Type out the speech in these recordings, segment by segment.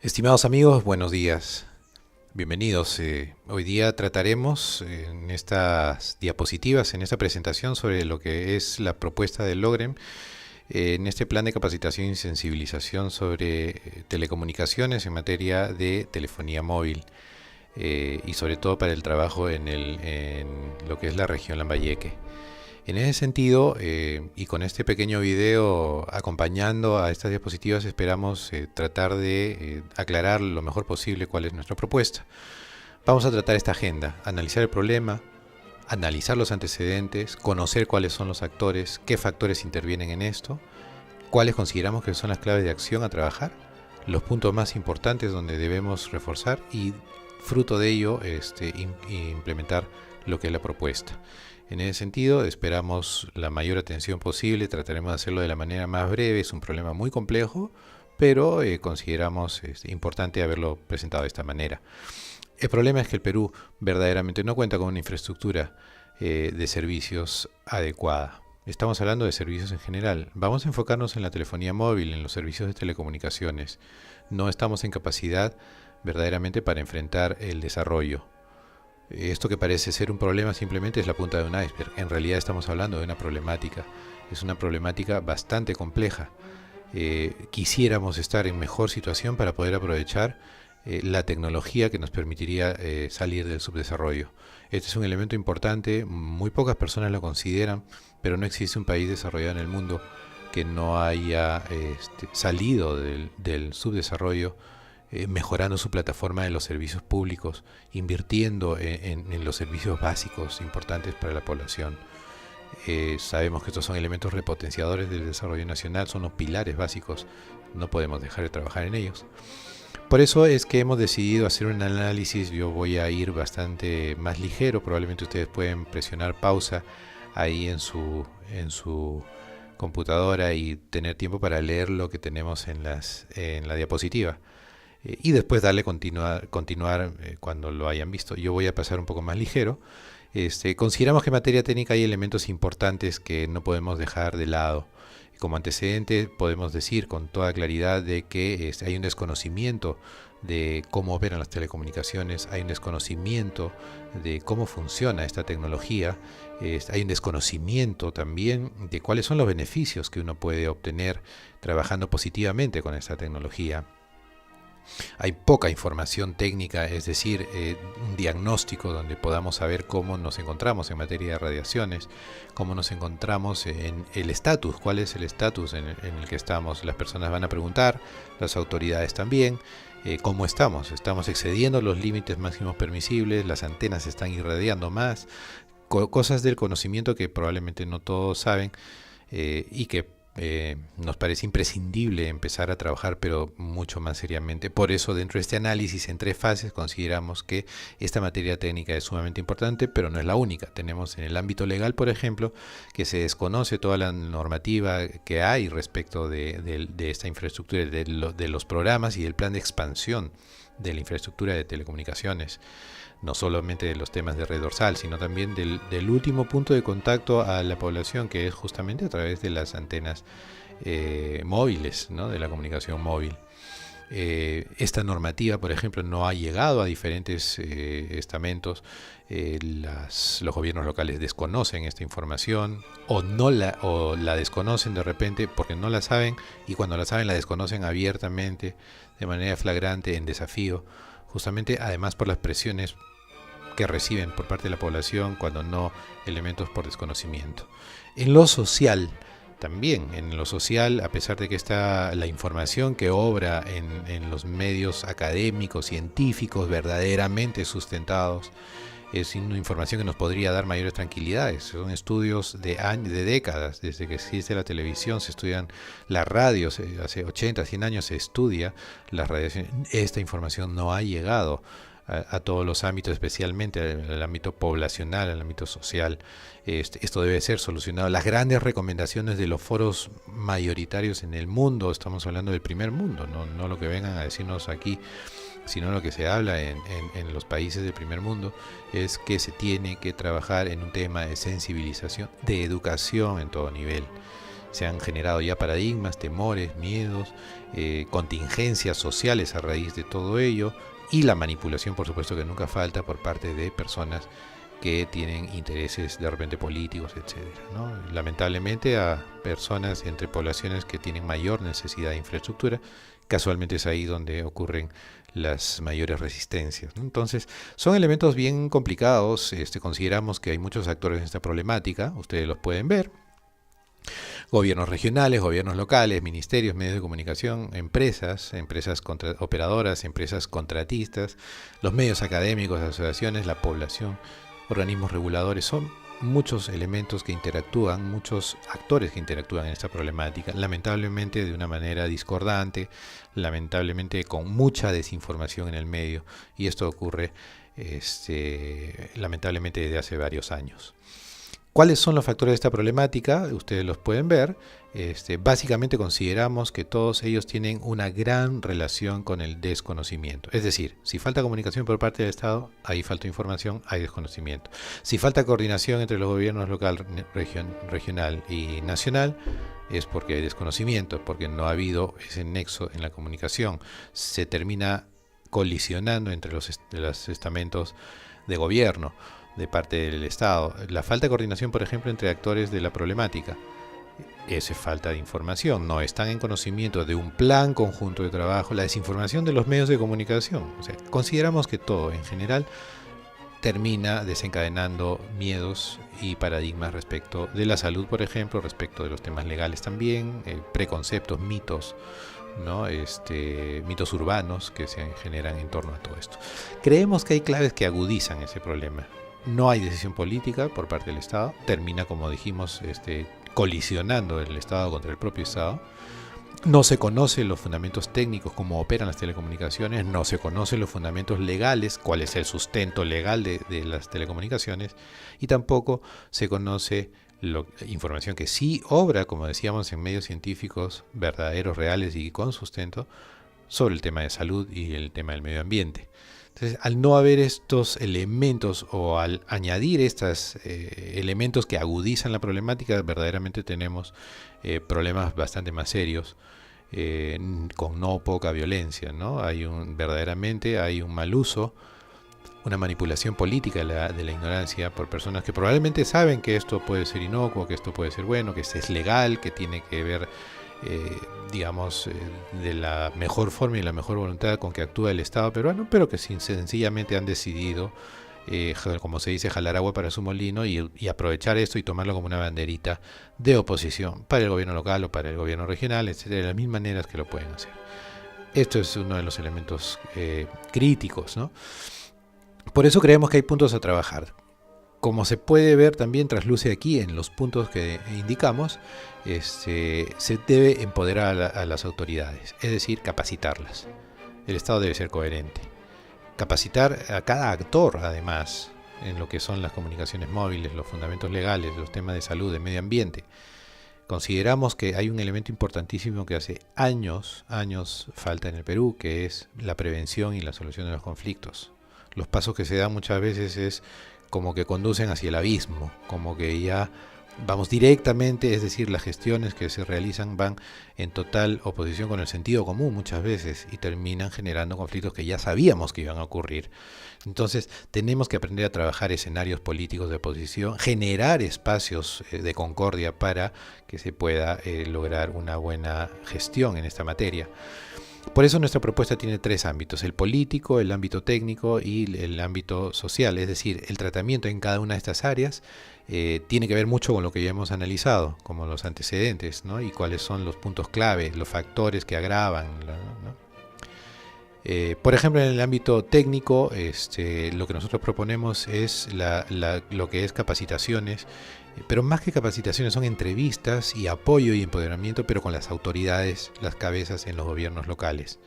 Estimados amigos, buenos días. Bienvenidos. Hoy día trataremos en estas diapositivas, en esta presentación, sobre lo que es la propuesta del LOGREM en este plan de capacitación y sensibilización sobre telecomunicaciones en materia de telefonía móvil y sobre todo para el trabajo en lo que es la región Lambayeque. En ese sentido, y con este pequeño video acompañando a estas diapositivas, esperamos tratar de aclarar lo mejor posible cuál es nuestra propuesta. Vamos a tratar esta agenda, analizar el problema, analizar los antecedentes, conocer cuáles son los actores, qué factores intervienen en esto, cuáles consideramos que son las claves de acción a trabajar, los puntos más importantes donde debemos reforzar y fruto de ello implementar lo que es la propuesta. En ese sentido, esperamos la mayor atención posible, trataremos de hacerlo de la manera más breve, es un problema muy complejo, pero consideramos importante haberlo presentado de esta manera. El problema es que el Perú verdaderamente no cuenta con una infraestructura de servicios adecuada. Estamos hablando de servicios en general. Vamos a enfocarnos en la telefonía móvil, en los servicios de telecomunicaciones. No estamos en capacidad verdaderamente para enfrentar el desarrollo. Esto que parece ser un problema simplemente es la punta de un iceberg. En realidad estamos hablando de una problemática. Es una problemática bastante compleja. Quisiéramos estar en mejor situación para poder aprovechar la tecnología que nos permitiría salir del subdesarrollo. Este es un elemento importante, muy pocas personas lo consideran, pero no existe un país desarrollado en el mundo que no haya salido del subdesarrollo, mejorando su plataforma de los servicios públicos, invirtiendo en los servicios básicos importantes para la población. Sabemos que estos son elementos repotenciadores del desarrollo nacional, son los pilares básicos, no podemos dejar de trabajar en ellos. Por eso es que hemos decidido hacer un análisis. Yo voy a ir bastante más ligero, probablemente ustedes pueden presionar pausa ahí en su computadora y tener tiempo para leer lo que tenemos en la diapositiva. Y después darle continuar cuando lo hayan visto. Yo voy a pasar un poco más ligero. Consideramos que en materia técnica hay elementos importantes que no podemos dejar de lado. Como antecedente podemos decir con toda claridad de que hay un desconocimiento de cómo operan las telecomunicaciones, hay un desconocimiento de cómo funciona esta tecnología, hay un desconocimiento también de cuáles son los beneficios que uno puede obtener trabajando positivamente con esta tecnología. Hay poca información técnica, es decir, un diagnóstico donde podamos saber cómo nos encontramos en materia de radiaciones, cómo nos encontramos en el estatus, cuál es el estatus en el que estamos. Las personas van a preguntar, las autoridades también, cómo estamos. Estamos excediendo los límites máximos permisibles, las antenas están irradiando más, cosas del conocimiento que probablemente no todos saben y que nos parece imprescindible empezar a trabajar, pero mucho más seriamente. Por eso, dentro de este análisis en 3 fases, consideramos que esta materia técnica es sumamente importante, pero no es la única. Tenemos en el ámbito legal, por ejemplo, que se desconoce toda la normativa que hay respecto de esta infraestructura, de los programas y del plan de expansión de la infraestructura de telecomunicaciones. No solamente de los temas de red dorsal, sino también del último punto de contacto a la población, que es justamente a través de las antenas móviles, ¿no? De la comunicación móvil. Esta normativa, por ejemplo, no ha llegado a diferentes estamentos. Los gobiernos locales desconocen esta información o la desconocen de repente porque no la saben, y cuando la saben la desconocen abiertamente, de manera flagrante, en desafío, justamente además por las presiones que reciben por parte de la población, cuando no elementos por desconocimiento. En lo social, también en lo social, a pesar de que está la información que obra en los medios académicos, científicos, verdaderamente sustentados, es una información que nos podría dar mayores tranquilidades. Son estudios de décadas, desde que existe la televisión, se estudian las radios, hace 80, 100 años se estudia las radiaciones. Esta información no ha llegado a todos los ámbitos, especialmente al ámbito poblacional, al ámbito social. Esto debe ser solucionado. Las grandes recomendaciones de los foros mayoritarios en el mundo, estamos hablando del primer mundo, no lo que vengan a decirnos aquí, sino lo que se habla en los países del primer mundo, es que se tiene que trabajar en un tema de sensibilización, de educación en todo nivel. Se han generado ya paradigmas, temores, miedos, contingencias sociales a raíz de todo ello, y la manipulación, por supuesto, que nunca falta por parte de personas que tienen intereses de repente políticos, etcétera, ¿no? Lamentablemente a personas entre poblaciones que tienen mayor necesidad de infraestructura, casualmente es ahí donde ocurren las mayores resistencias, ¿no? Entonces, son elementos bien complicados. Consideramos que hay muchos actores en esta problemática, ustedes los pueden ver: gobiernos regionales, gobiernos locales, ministerios, medios de comunicación, empresas operadoras, empresas contratistas, los medios académicos, asociaciones, la población, organismos reguladores. Son muchos elementos que interactúan, muchos actores que interactúan en esta problemática, lamentablemente de una manera discordante, lamentablemente con mucha desinformación en el medio, y esto ocurre lamentablemente desde hace varios años. ¿Cuáles son los factores de esta problemática? Ustedes los pueden ver. Básicamente consideramos que todos ellos tienen una gran relación con el desconocimiento. Es decir, si falta comunicación por parte del Estado, ahí falta información, hay desconocimiento. Si falta coordinación entre los gobiernos local, regional y nacional, es porque hay desconocimiento, porque no ha habido ese nexo en la comunicación. Se termina colisionando entre los estamentos de gobierno de parte del Estado. La falta de coordinación, por ejemplo, entre actores de la problemática, es falta de información, no están en conocimiento de un plan conjunto de trabajo, la desinformación de los medios de comunicación. O sea, consideramos que todo en general termina desencadenando miedos y paradigmas respecto de la salud, por ejemplo, respecto de los temas legales también, preconceptos, mitos, ¿no? Mitos urbanos que se generan en torno a todo esto. Creemos que hay claves que agudizan ese problema. No hay decisión política por parte del Estado, termina, como dijimos, colisionando el Estado contra el propio Estado. No se conocen los fundamentos técnicos, cómo operan las telecomunicaciones, no se conocen los fundamentos legales, cuál es el sustento legal de las telecomunicaciones, y tampoco se conoce información que sí obra, como decíamos, en medios científicos verdaderos, reales y con sustento, sobre el tema de salud y el tema del medio ambiente. Entonces, al no haber estos elementos o al añadir estos elementos que agudizan la problemática, verdaderamente tenemos problemas bastante más serios, con no poca violencia, ¿no? Verdaderamente hay un mal uso, una manipulación política de la ignorancia por personas que probablemente saben que esto puede ser inocuo, que esto puede ser bueno, que es legal, que tiene que ver de la mejor forma y la mejor voluntad con que actúa el Estado peruano, pero que sencillamente han decidido, como se dice, jalar agua para su molino y aprovechar esto y tomarlo como una banderita de oposición para el gobierno local o para el gobierno regional, etcétera, de las mismas maneras que lo pueden hacer. Esto es uno de los elementos críticos, ¿no? Por eso creemos que hay puntos a trabajar. Como se puede ver, también trasluce aquí en los puntos que indicamos, se debe empoderar a las autoridades, es decir, capacitarlas. El Estado debe ser coherente. Capacitar a cada actor, además, en lo que son las comunicaciones móviles, los fundamentos legales, los temas de salud, de medio ambiente. Consideramos que hay un elemento importantísimo que hace años falta en el Perú, que es la prevención y la solución de los conflictos. Los pasos que se dan muchas veces es como que conducen hacia el abismo, como que ya vamos directamente, es decir, las gestiones que se realizan van en total oposición con el sentido común muchas veces y terminan generando conflictos que ya sabíamos que iban a ocurrir. Entonces tenemos que aprender a trabajar escenarios políticos de oposición, generar espacios de concordia para que se pueda lograr una buena gestión en esta materia. Por eso nuestra propuesta tiene tres ámbitos: el político, el ámbito técnico y el ámbito social. Es decir, el tratamiento en cada una de estas áreas tiene que ver mucho con lo que ya hemos analizado, como los antecedentes, ¿no? Y cuáles son los puntos clave, los factores que agravan, ¿no? Por ejemplo, en el ámbito técnico, lo que nosotros proponemos es lo que es capacitaciones, pero más que capacitaciones son entrevistas y apoyo y empoderamiento, pero con las autoridades, las cabezas en los gobiernos locales.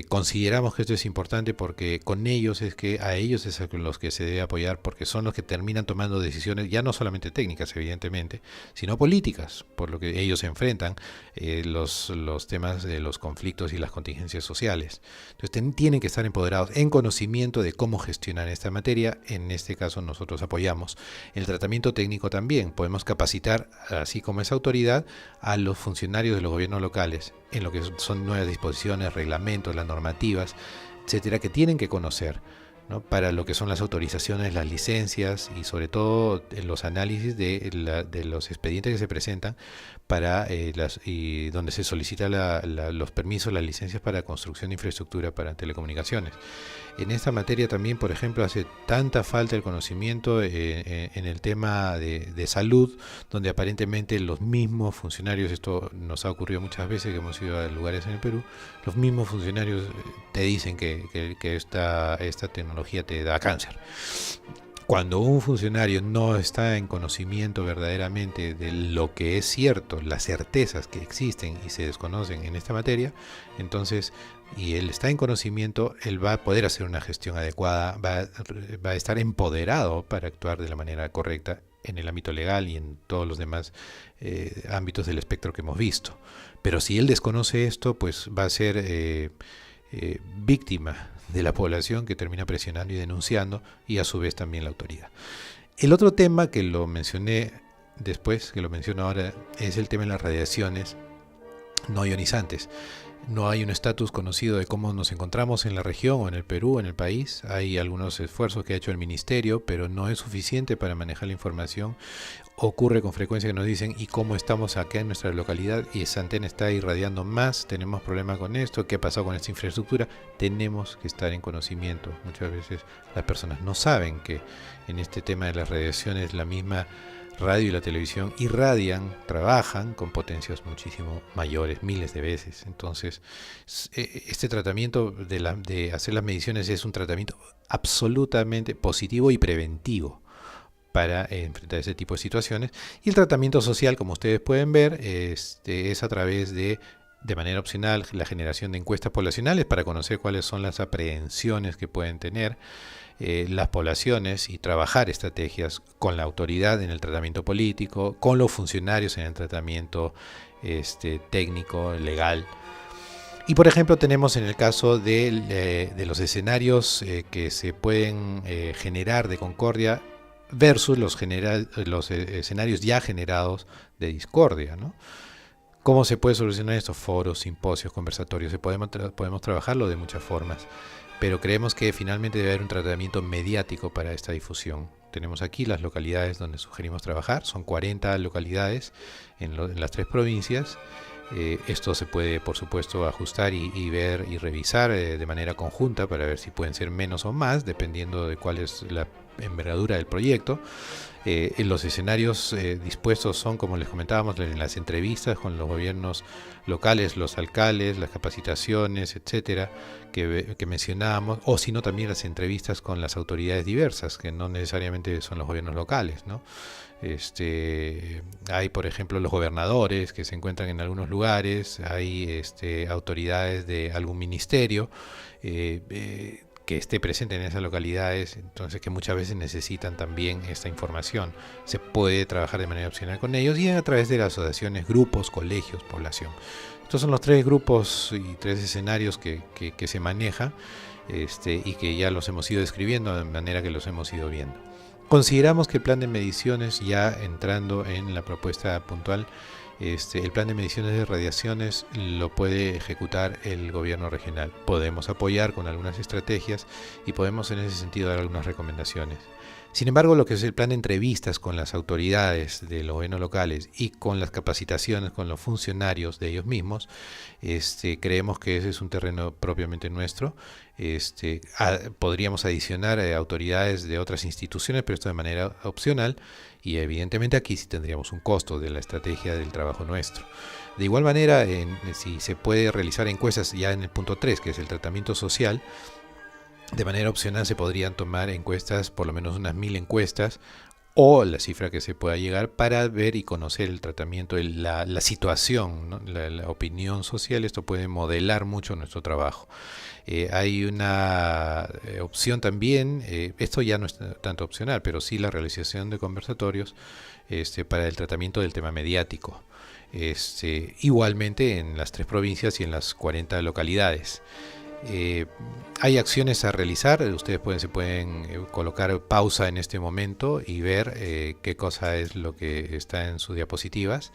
Consideramos que esto es importante porque con ellos a ellos es a los que se debe apoyar, porque son los que terminan tomando decisiones, ya no solamente técnicas, evidentemente, sino políticas, por lo que ellos se enfrentan los temas de los conflictos y las contingencias sociales. Entonces tienen que estar empoderados en conocimiento de cómo gestionar esta materia. En este caso nosotros apoyamos el tratamiento técnico también. Podemos capacitar, así como esa autoridad, a los funcionarios de los gobiernos locales en lo que son nuevas disposiciones, reglamentos, las normativas, etcétera, que tienen que conocer, ¿no? Para lo que son las autorizaciones, las licencias y sobre todo los análisis de los expedientes que se presentan para y donde se solicita los permisos, las licencias para construcción de infraestructura para telecomunicaciones. En esta materia también, por ejemplo, hace tanta falta el conocimiento en el tema de salud, donde aparentemente los mismos funcionarios, esto nos ha ocurrido muchas veces que hemos ido a lugares en el Perú, los mismos funcionarios te dicen que esta tecnología te da cáncer. Cuando un funcionario no está en conocimiento verdaderamente de lo que es cierto, las certezas que existen y se desconocen en esta materia, entonces, y él está en conocimiento, él va a poder hacer una gestión adecuada, va a estar empoderado para actuar de la manera correcta en el ámbito legal y en todos los demás ámbitos del espectro que hemos visto. Pero si él desconoce esto, pues va a ser víctima de la población que termina presionando y denunciando, y a su vez también la autoridad. El otro tema que lo mencioné después, que lo menciono ahora, es el tema de las radiaciones no ionizantes. No hay un estatus conocido de cómo nos encontramos en la región o en el Perú, en el país. Hay algunos esfuerzos que ha hecho el ministerio, pero no es suficiente para manejar la información. Ocurre con frecuencia que nos dicen, ¿y cómo estamos acá en nuestra localidad? Y esa antena está irradiando más, tenemos problemas con esto, ¿qué ha pasado con esta infraestructura? Tenemos que estar en conocimiento. Muchas veces las personas no saben que en este tema de las radiaciones la misma radio y la televisión irradian, trabajan con potencias muchísimo mayores, miles de veces. Entonces, este tratamiento de hacer las mediciones es un tratamiento absolutamente positivo y preventivo para enfrentar ese tipo de situaciones. Y el tratamiento social, como ustedes pueden ver, es a través de manera opcional, la generación de encuestas poblacionales para conocer cuáles son las aprehensiones que pueden tener las poblaciones y trabajar estrategias con la autoridad en el tratamiento político, con los funcionarios en el tratamiento técnico, legal. Y por ejemplo tenemos en el caso de los escenarios que se pueden generar de concordia versus los escenarios ya generados de discordia, ¿no? ¿Cómo se puede solucionar esto? Foros, simposios, conversatorios, podemos trabajarlo de muchas formas, pero creemos que finalmente debe haber un tratamiento mediático para esta difusión. Tenemos aquí las localidades donde sugerimos trabajar, son 40 localidades en las 3 provincias. Esto se puede, por supuesto, ajustar y ver y revisar de manera conjunta para ver si pueden ser menos o más, dependiendo de cuál es la envergadura del proyecto. Los escenarios dispuestos son, como les comentábamos, en las entrevistas con los gobiernos locales, los alcaldes, las capacitaciones, etcétera, que mencionábamos, o sino también las entrevistas con las autoridades diversas, que no necesariamente son los gobiernos locales, ¿no? Hay, por ejemplo, los gobernadores que se encuentran en algunos lugares, hay autoridades de algún ministerio que esté presente en esas localidades, entonces que muchas veces necesitan también esta información. Se puede trabajar de manera opcional con ellos y a través de las asociaciones, grupos, colegios, población. Estos son los 3 grupos y 3 escenarios que se manejan y que ya los hemos ido describiendo de manera que los hemos ido viendo. Consideramos que el plan de mediciones, ya entrando en la propuesta puntual, el plan de mediciones de radiaciones lo puede ejecutar el gobierno regional. Podemos apoyar con algunas estrategias y podemos en ese sentido dar algunas recomendaciones. Sin embargo, lo que es el plan de entrevistas con las autoridades de los gobiernos locales y con las capacitaciones con los funcionarios de ellos mismos, creemos que ese es un terreno propiamente nuestro. Podríamos adicionar autoridades de otras instituciones, pero esto de manera opcional, y evidentemente aquí sí tendríamos un costo de la estrategia del trabajo nuestro. De igual manera, si se puede realizar encuestas ya en el punto 3, que es el tratamiento social, de manera opcional se podrían tomar encuestas, por lo menos unas 1000 encuestas, o la cifra que se pueda llegar para ver y conocer el tratamiento, la situación, ¿no? La opinión social. Esto puede modelar mucho nuestro trabajo. Hay una opción también, esto ya no es tanto opcional, pero sí la realización de conversatorios para el tratamiento del tema mediático. Igualmente en las 3 provincias y en las 40 localidades. Hay acciones a realizar, ustedes se pueden colocar pausa en este momento y ver qué cosa es lo que está en sus diapositivas.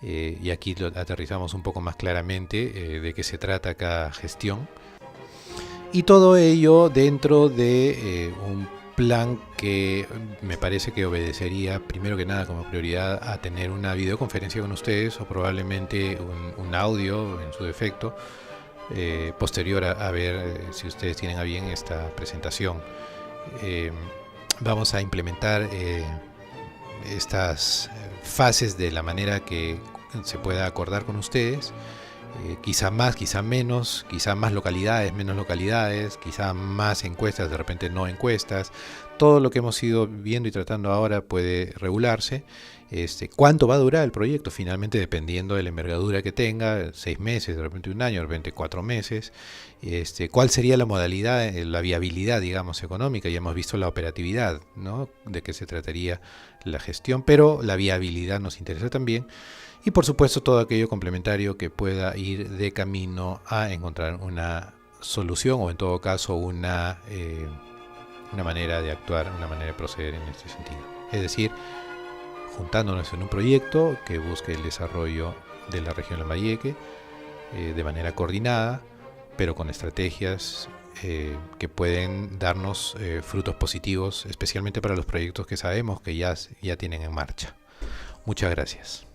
Y aquí lo aterrizamos un poco más claramente de qué se trata cada gestión. Y todo ello dentro de un plan que me parece que obedecería primero que nada como prioridad a tener una videoconferencia con ustedes, o probablemente un audio en su defecto, posterior a ver si ustedes tienen a bien esta presentación. Vamos a implementar estas fases de la manera que se pueda acordar con ustedes. Quizá más, quizá menos, quizá más localidades, menos localidades, quizá más encuestas, de repente no encuestas. Todo lo que hemos ido viendo y tratando ahora puede regularse. ¿Cuánto va a durar el proyecto? Finalmente, dependiendo de la envergadura que tenga, 6 meses, de repente un año, de repente 4 meses. ¿Cuál sería la modalidad, la viabilidad, digamos, económica? Ya hemos visto la operatividad, ¿no? De qué se trataría la gestión, pero la viabilidad nos interesa también. Y por supuesto todo aquello complementario que pueda ir de camino a encontrar una solución, o en todo caso una manera de actuar, una manera de proceder en este sentido. Es decir, juntándonos en un proyecto que busque el desarrollo de la región Lambayeque de manera coordinada, pero con estrategias que pueden darnos frutos positivos, especialmente para los proyectos que sabemos que ya tienen en marcha. Muchas gracias.